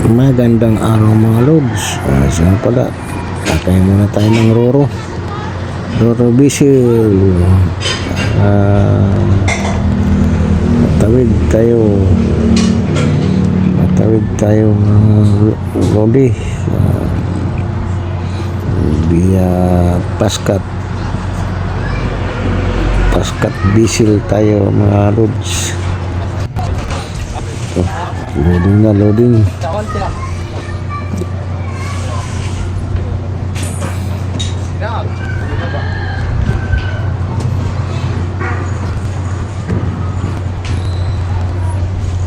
Magandang araw mga lods. Saan pala? Kakain muna tayo ng Roro Bisil. Matawid tayo mga lodi. Via Paskat Bisil tayo mga lods. Loading.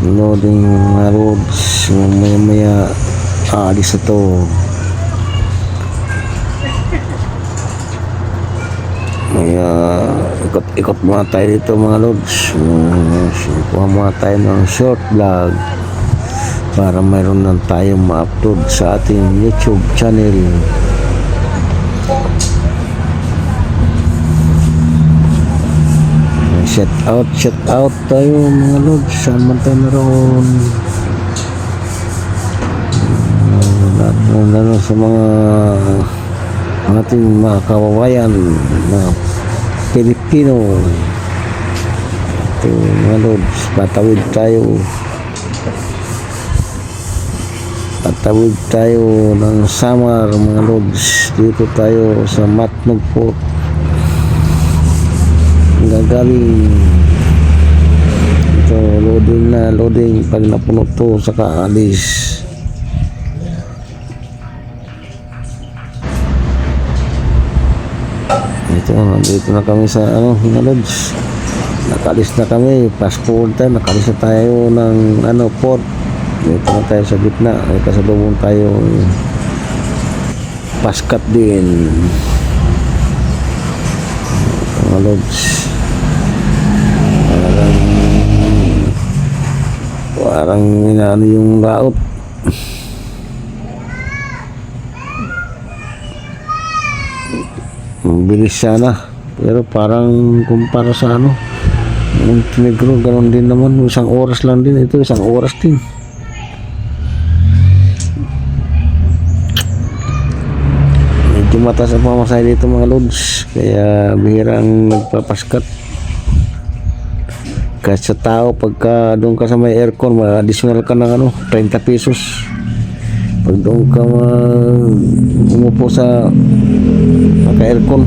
Loading mga roads. Maya aalis na to. Maya ikot muna tayo dito mga loads. Kuha muna tayo ng short vlog para mayroon lang tayong ma-upload sa ating YouTube channel. Shout out tayo mga lods. Saan man tayo naroon, lahat sa mga ating mga kawawayan mga Pilipino. Ito mga lods, patawid tayo ng Samar mga lods. Dito tayo sa Matnog Port gagaling. Ito loading pag napuno to sa kaalis. Dito na kami sa mga lods. Nakalis na kami, fast forward tayo, nakalis na tayo ng port. Dito na tayo sa gitna, may kasalubong tayo Paskat din mga lods. Parang inaano yung laot. Mabilis sana, pero parang kumpara sa Montenegro, ganoon din naman. Isang oras lang din. Ito isang oras din. Medyo mataas ang pamasahe dito mga lods, kaya bihirang nagpapaskat. Kahit sa tao, pagka doon ka sa may aircon, additional ka ng 30 pesos. Pag doon ka umupo sa naka-aircon,